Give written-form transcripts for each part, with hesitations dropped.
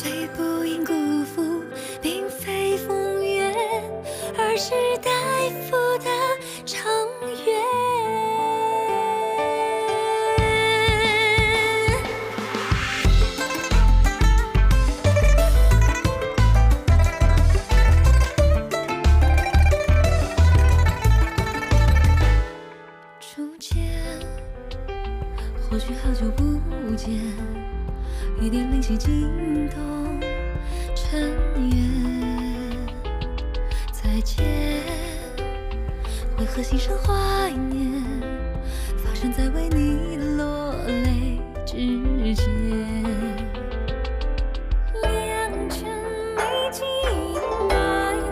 最不应辜负，并非风月，而是待付的长远。初见，或许好久不见，一点灵犀惊动尘缘。再见，为何心生怀念？发生在为你落泪之间。两全美景奈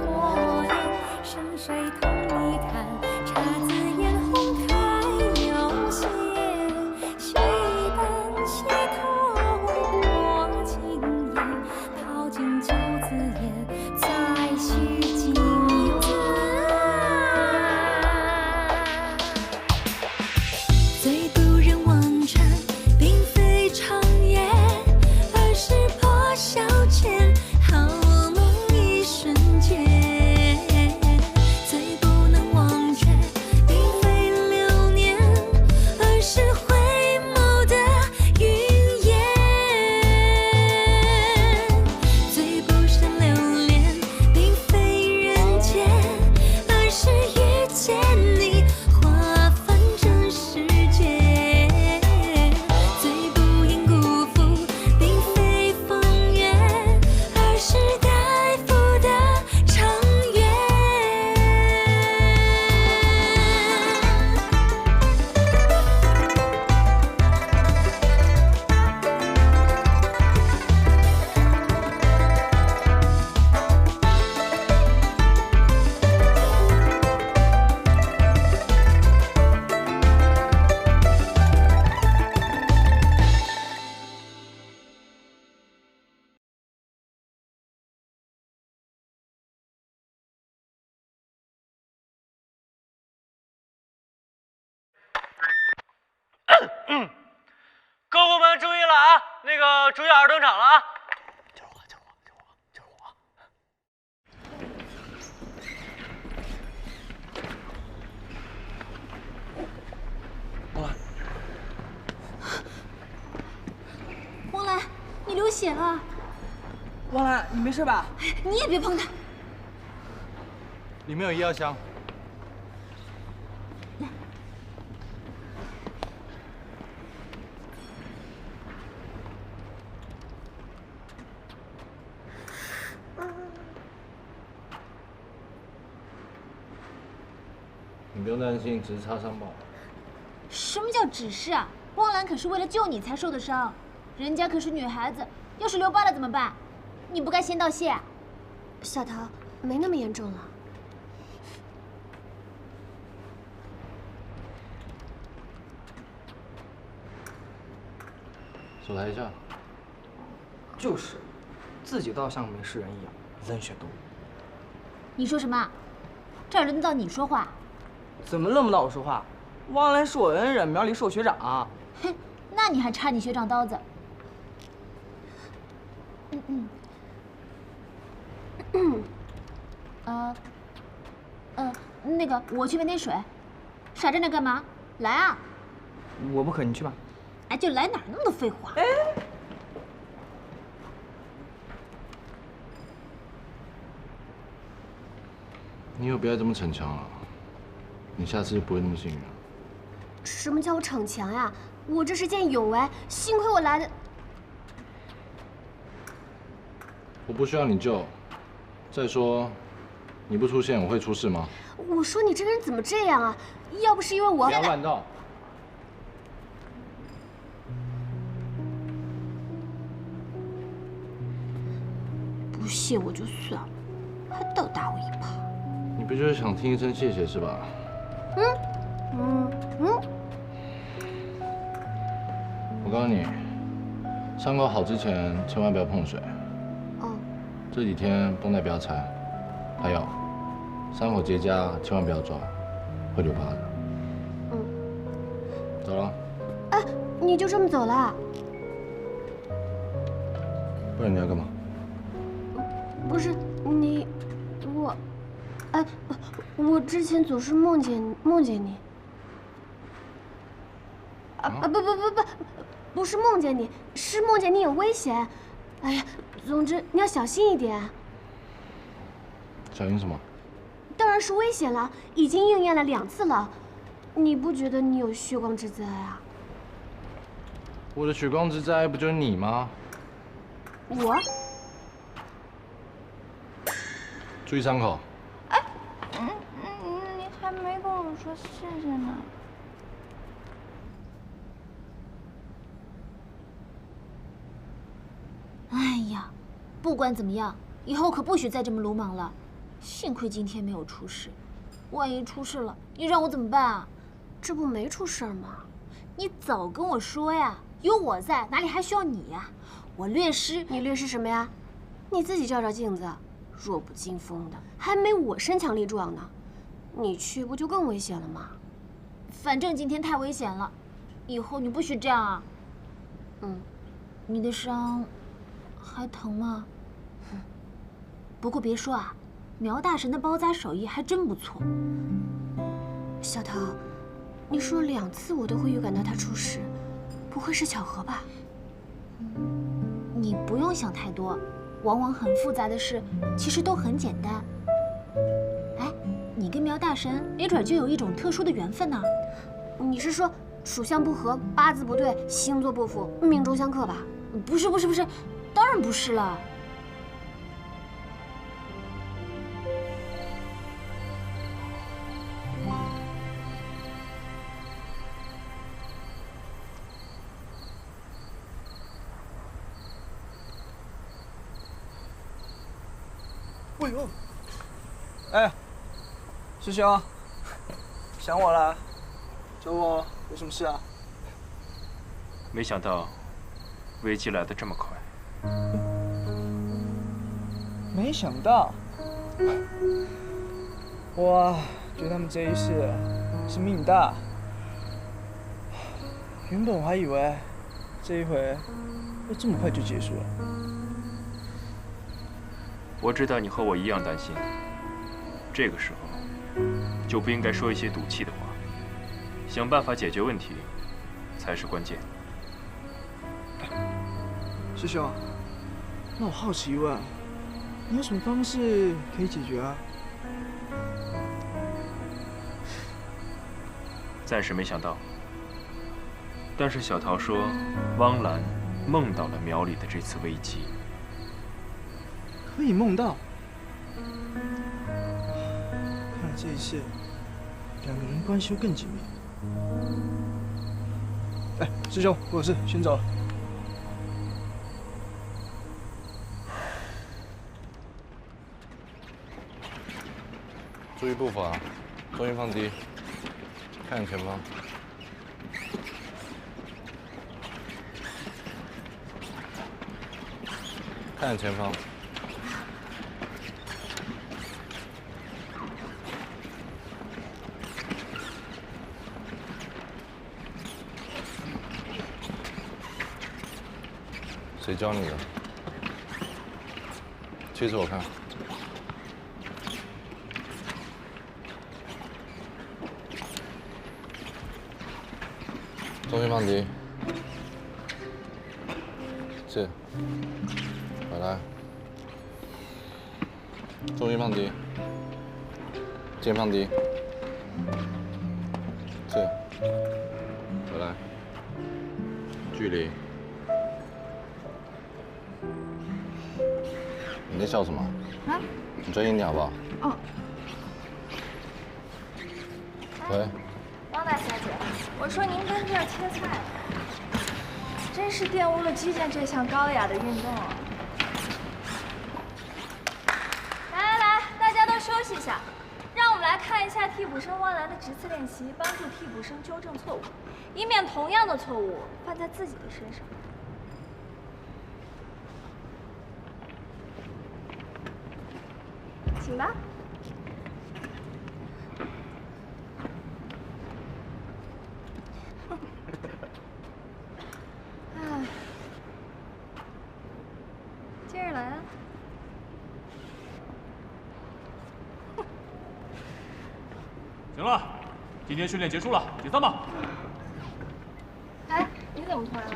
何颜，生水同一潭，姹紫嫣红开有限。戏本戏头过经验，淘尽酒自言，再续经缘。最不忍忘川，并非长夜，而是破晓前好梦一瞬间。最不能忘却，并非流年，而是回眸的云烟。最不想留恋，并非人间，而是遇见你，划分这世界。最不应辜负，并非风月，而是待付的长远。客户们注意了啊！那个主角登场了啊！就是我。汪兰，你流血了，汪兰，你没事吧？你也别碰他。里面有医药箱。你不用担心，只是擦伤罢了。什么叫只是啊？汪兰可是为了救你才受的伤，人家可是女孩子，要是留疤了怎么办？你不该先道谢啊？小桃，没那么严重了。手抬一下。就是，自己倒像没事人一样，冷血动物。你说什么？这儿轮得到你说话？怎么轮不到我说话？汪兰是我恩人，苗里是我学长。哼，那你还差你学长刀子。那个，我去买点水。傻站着干嘛？来啊！我不渴，你去吧。哎，就来哪儿那么多废话？哎，你以后不要这么逞强了，你下次就不会那么幸运了。什么叫我逞强呀？我这是见义勇为，幸亏我来的。我不需要你救。再说，你不出现，我会出事吗？我说你这个人怎么这样啊？要不是因为我……不要乱道。不谢我就算了，还倒打我一耙。你不就是想听一声谢谢是吧？我告诉你，伤口好之前千万不要碰水。哦。这几天绷带不要拆，还有，伤口结痂千万不要抓，会留疤的。走了。哎，你就这么走了？不然你要干嘛？不是你，我之前总是梦见你。不是梦见你，是梦见你有危险。哎呀，总之你要小心一点。小心什么？当然是危险了，已经应验了2次了。你不觉得你有血光之灾啊？我的血光之灾不就是你吗？我？注意伤口。你还没跟我说谢谢呢。哎呀，不管怎么样，以后可不许再这么鲁莽了。幸亏今天没有出事，万一出事了，你让我怎么办啊？这不没出事吗？你早跟我说呀，有我在，哪里还需要你呀？我略施，你略施什么呀？你自己照照镜子，弱不禁风的，还没我身强力壮呢。你去不就更危险了吗？反正今天太危险了，以后你不许这样啊。你的伤还疼吗？不过别说啊，苗大神的包扎手艺还真不错。小桃，你说2次我都会预感到他出事，不会是巧合吧？你不用想太多，往往很复杂的事其实都很简单。哎，你跟苗大神没准就有一种特殊的缘分呢。你是说属相不合、八字不对、星座不符、命中相克吧？不是，当然不是了。哎呦，哎，师兄，想我了？找我有什么事啊？没想到危机来得这么快。没想到，哇，觉得他们这一世是命大。原本我还以为这一回会这么快就结束了。我知道你和我一样担心，这个时候就不应该说一些赌气的话，想办法解决问题才是关键。师兄，那我好奇问，你有什么方式可以解决啊？暂时没想到，但是小桃说，汪兰梦到了苗里的这次危机。可以梦到，看来这一世2个人关系会更紧密。哎，师兄，我有事，先走了。注意步伐，重心放低，看前方。看前方。谁教你的？其实我看。重心放低。是。回来。重心放低。肩放低。是。回来。距离。你在笑什么？啊？你专心点好不好？哦。喂。汪大小姐，我说您跟这儿切菜，真是玷污了击剑这项高雅的运动啊！来，大家都休息一下，让我们来看一下替补生汪兰的直刺练习，帮助替补生纠正错误，以免同样的错误犯在自己的身上。请吧。接着来啊！天训练结束了，解散吧。哎，你怎么突然来？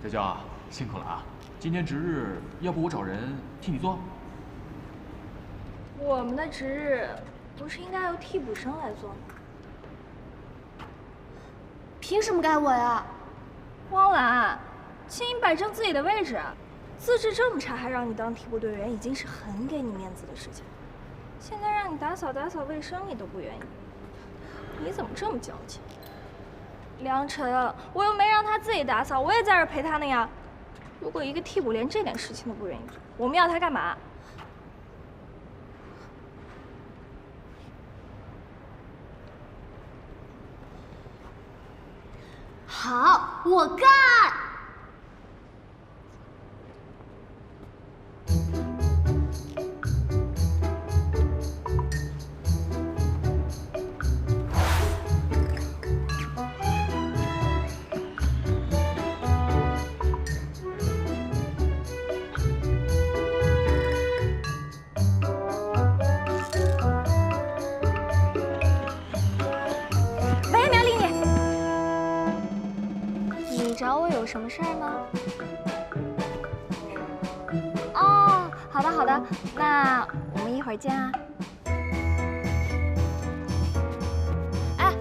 娇娇啊，辛苦了啊！今天值日，要不我找人替你做？我们的值日不是应该由替补生来做吗？凭什么该我呀？汪兰，请你摆正自己的位置。资质这么差，还让你当替补队员，已经是很给你面子的事情。现在让你打扫卫生，你都不愿意，你怎么这么矫情？梁晨，我又没让他自己打扫，我也在这陪他呢呀。如果一个替补连这点事情都不愿意做，我们要他干嘛？好，我干！喂，苗丽，你找我有什么事儿吗？哦，好的好的，那我们一会儿见啊。哎，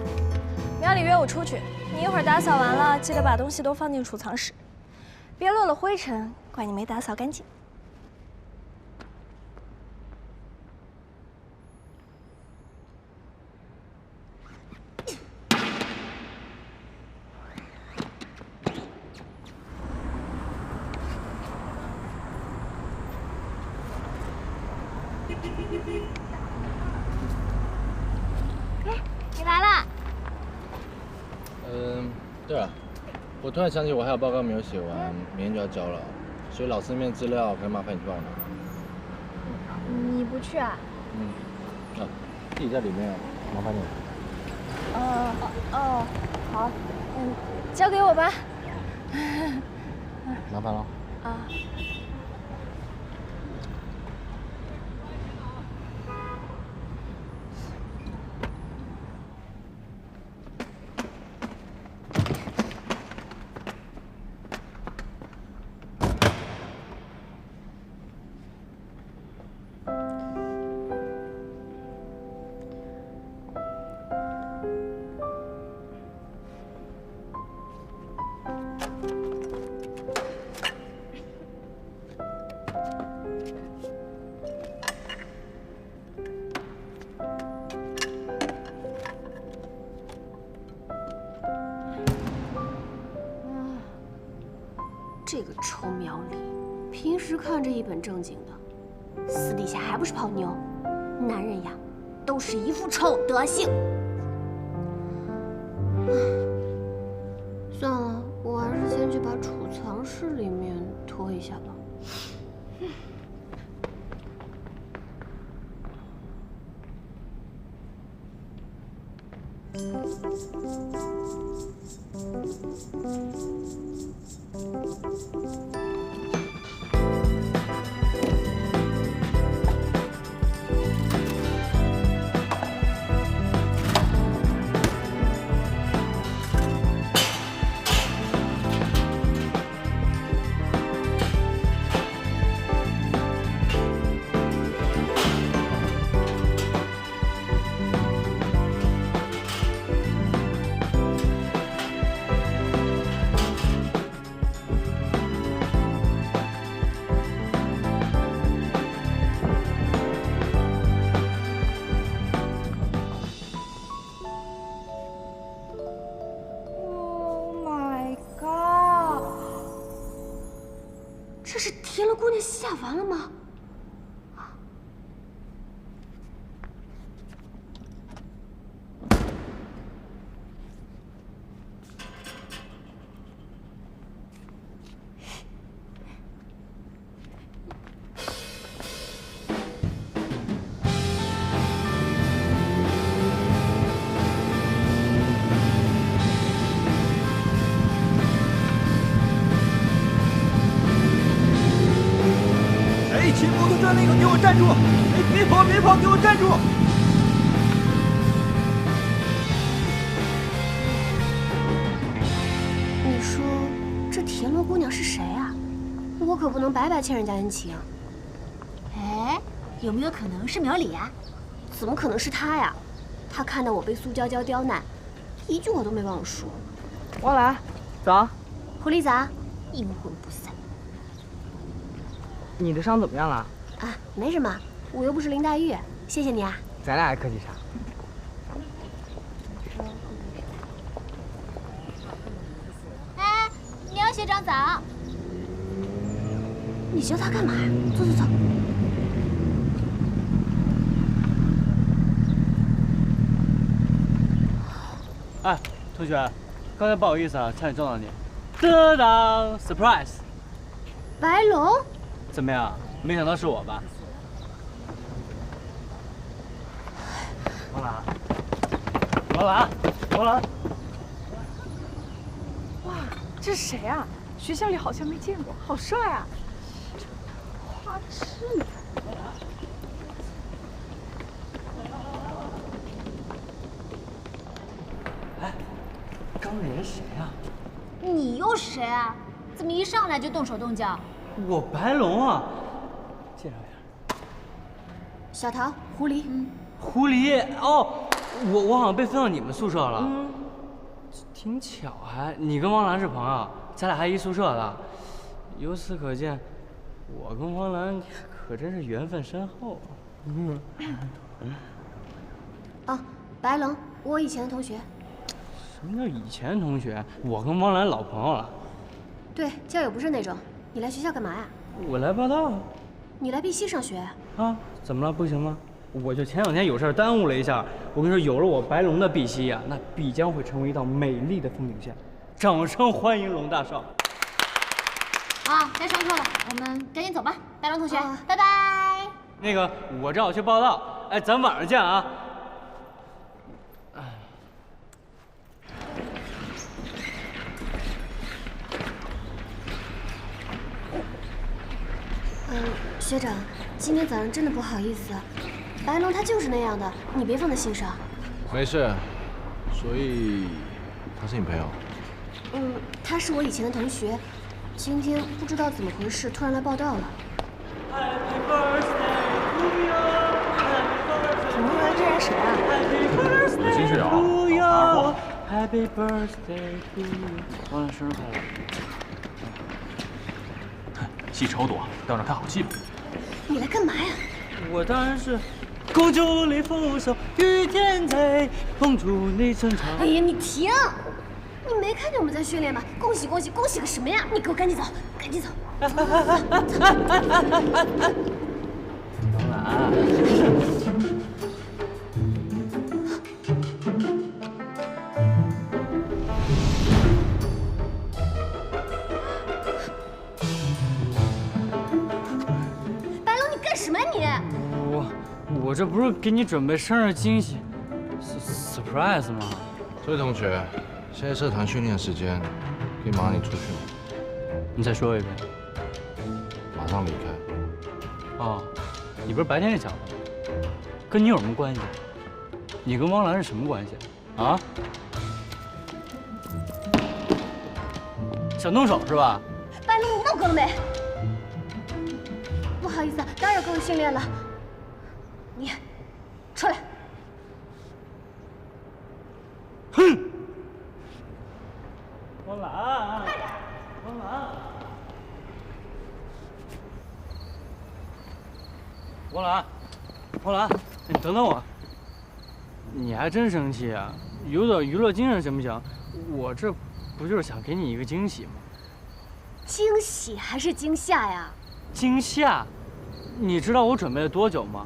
苗里约我出去，你一会儿打扫完了，记得把东西都放进储藏室，别落了灰尘，怪你没打扫干净。你来了。对了，我突然想起我还有报告没有写完，明天就要交了，所以老师那边资料可以麻烦你去帮我拿。你不去啊？自己在里面，麻烦你。好，交给我吧。麻烦了。啊。这个臭苗里，平时看着一本正经的，私底下还不是泡妞？男人呀，都是一副臭德行。算了，我还是先去把储藏室里面拖一下吧。这是田乐姑娘下完了吗？骑摩托车那个，给我站住！哎，别跑，别跑，给我站住！田螺姑娘是谁啊？我可不能白白欠人家恩情。哎，有没有可能是苗里呀？怎么可能是她呀？她看到我被苏娇娇刁难，一句话都没忘了说。王兰，早。狐狸杂，阴魂不散。你的伤怎么样了？啊，没什么，我又不是林黛玉，谢谢你啊。咱俩还客气啥？哎，苗学长早。你叫他干嘛呀？走走走。哎，同学，刚才不好意思啊，差点撞到你。当当 ，surprise！ 白龙，怎么样？没想到是我吧？王兰，王兰，王兰！哇，这是谁啊？学校里好像没见过，好帅啊！花痴。哎，刚那人谁啊？你又是谁啊？怎么一上来就动手动脚？我白龙啊！介绍一下，小桃，狐狸。狐狸哦，我好像被分到你们宿舍了。挺巧还，你跟汪兰是朋友，咱俩还一宿舍的。由此可见，我跟汪兰可真是缘分深厚。哦，白龙，我以前的同学。什么叫以前同学？我跟汪兰老朋友了。对，交友不慎那种。你来学校干嘛呀？我来报道。你来碧溪上学啊？怎么了？不行吗？我就前2天有事耽误了一下。我跟你说，有了我白龙的碧溪呀，那必将会成为一道美丽的风景线。掌声欢迎龙大少！啊，该上课了，我们赶紧走吧，白龙同学，拜拜。那个，我正好去报道，哎，咱晚上见啊。学长，今天早上真的不好意思，白龙他就是那样的，你别放在心上。没事，所以他是你朋友？他是我以前的同学，今天不知道怎么回事，突然来报道了。评论员这人谁啊？有心事啊，好话。 Happy birthday to you， 王兰生日快乐！戏超多，当着看好戏吧。你来干嘛呀？我当然是恭祝你福寿与天齐，恭祝你成长。哎呀，你停！你没看见我们在训练吗？恭喜恭喜恭喜个什么呀！你给我赶紧走，赶紧走！王兰。我这不是给你准备生日惊喜 ，surprise 吗？这位同学，现在社团训练时间，可以麻烦你出去吗？你再说一遍。马上离开。哦，你不是白天就讲了，跟你有什么关系？你跟汪兰是什么关系？啊？想动手是吧？白龙，你闹够了没？不好意思，打扰各位训练了。 你出来！哼！汪兰，汪兰，汪兰，汪兰，你等等我！你还真生气啊？有点娱乐精神行不行？我这不就是想给你一个惊喜吗？惊喜还是惊吓呀？惊吓！你知道我准备了多久吗？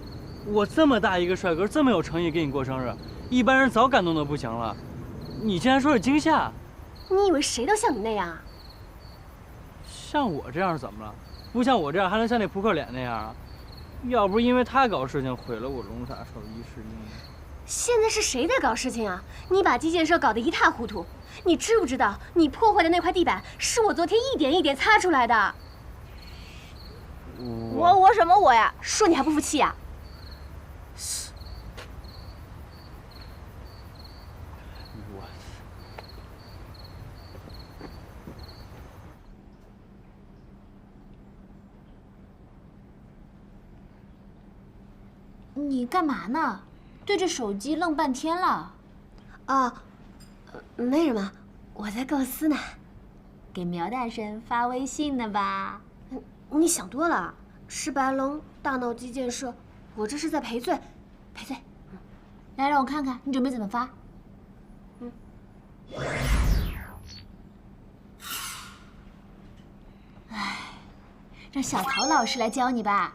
我这么大一个帅哥，这么有诚意给你过生日，一般人早感动的不行了，你竟然说是惊吓？你以为谁都像你那样啊？像我这样怎么了？不像我这样还能像那扑克脸那样啊？要不是因为他搞事情毁了我龙爪手一世英名。现在是谁在搞事情啊？你把基建社搞得一塌糊涂，你知不知道你破坏的那块地板是我昨天一点一点擦出来的？我什么我呀？说你还不服气啊？ 我你干嘛呢？对着手机愣半天了。啊，没什么，我在构思呢。给苗大神发微信呢吧？你想多了，是白龙大闹基建社，我这是在赔罪，赔罪。来，让我看看你准备怎么发。让小陶老师来教你吧。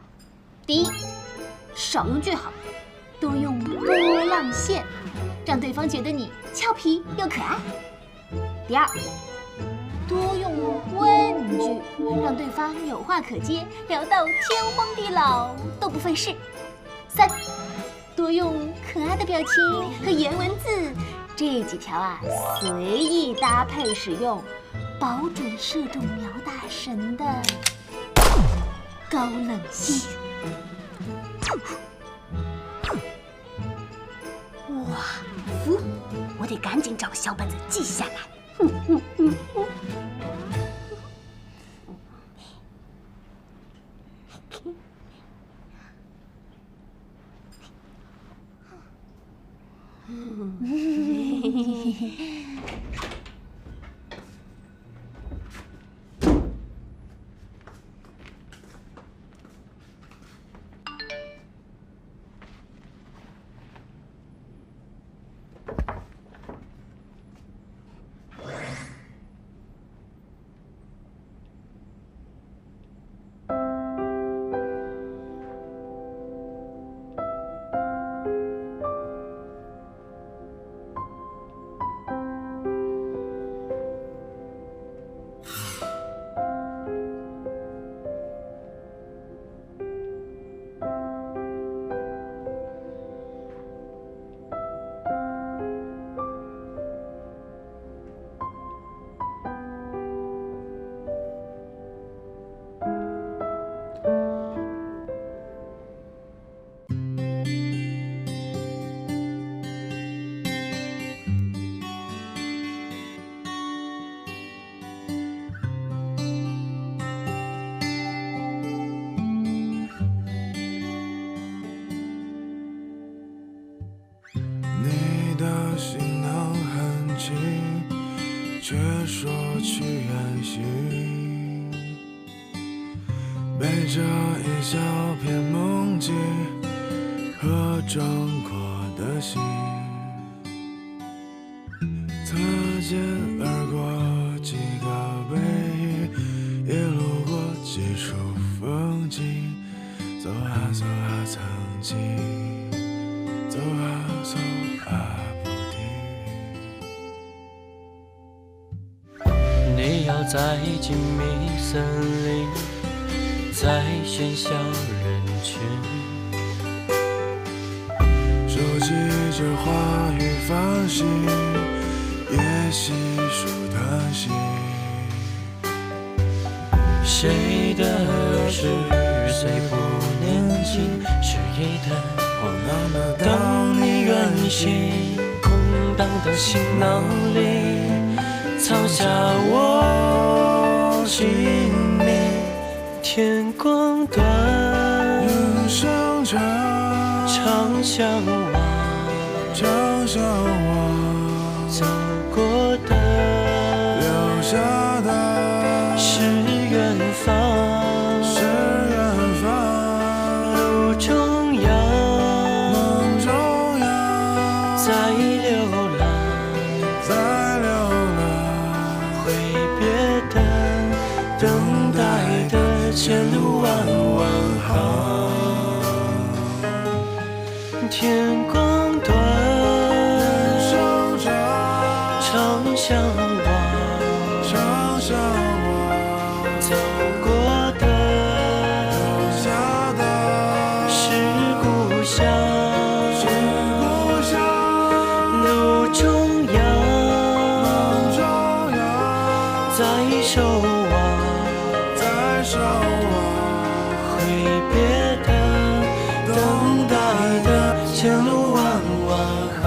第一，少用句号，多用波浪线，让对方觉得你俏皮又可爱。第二，多用问句，让对方有话可接，聊到天荒地老都不费事。三，多用可爱的表情和颜文字，这几条啊随意搭配使用，保准射中苗大神的高冷心。哇，服！我得赶紧找个小本子记下来。行囊很轻，却说去远行，背着一小片梦境和壮阔的心，擦肩而过几个背影，也路过几处风景，走啊走啊曾经，走啊走啊你要在静谧森林，在喧嚣人群，收集着花语繁星，也细数叹息。谁的事虽不年轻，是一的我当你远行，空荡的行囊里藏下我姓名。天光短，人生长，常相望，常相望，走过的，留下的，是远方，是远方，路中央，梦中央，在流浪，在流浪，挥别的，等待的，前路弯弯行。天光短，人生长，常相望，常相望，走过的，留下的，是故乡，是故乡，路中央，梦中央，在守望，在守望，挥别的，等待的，前路弯弯行。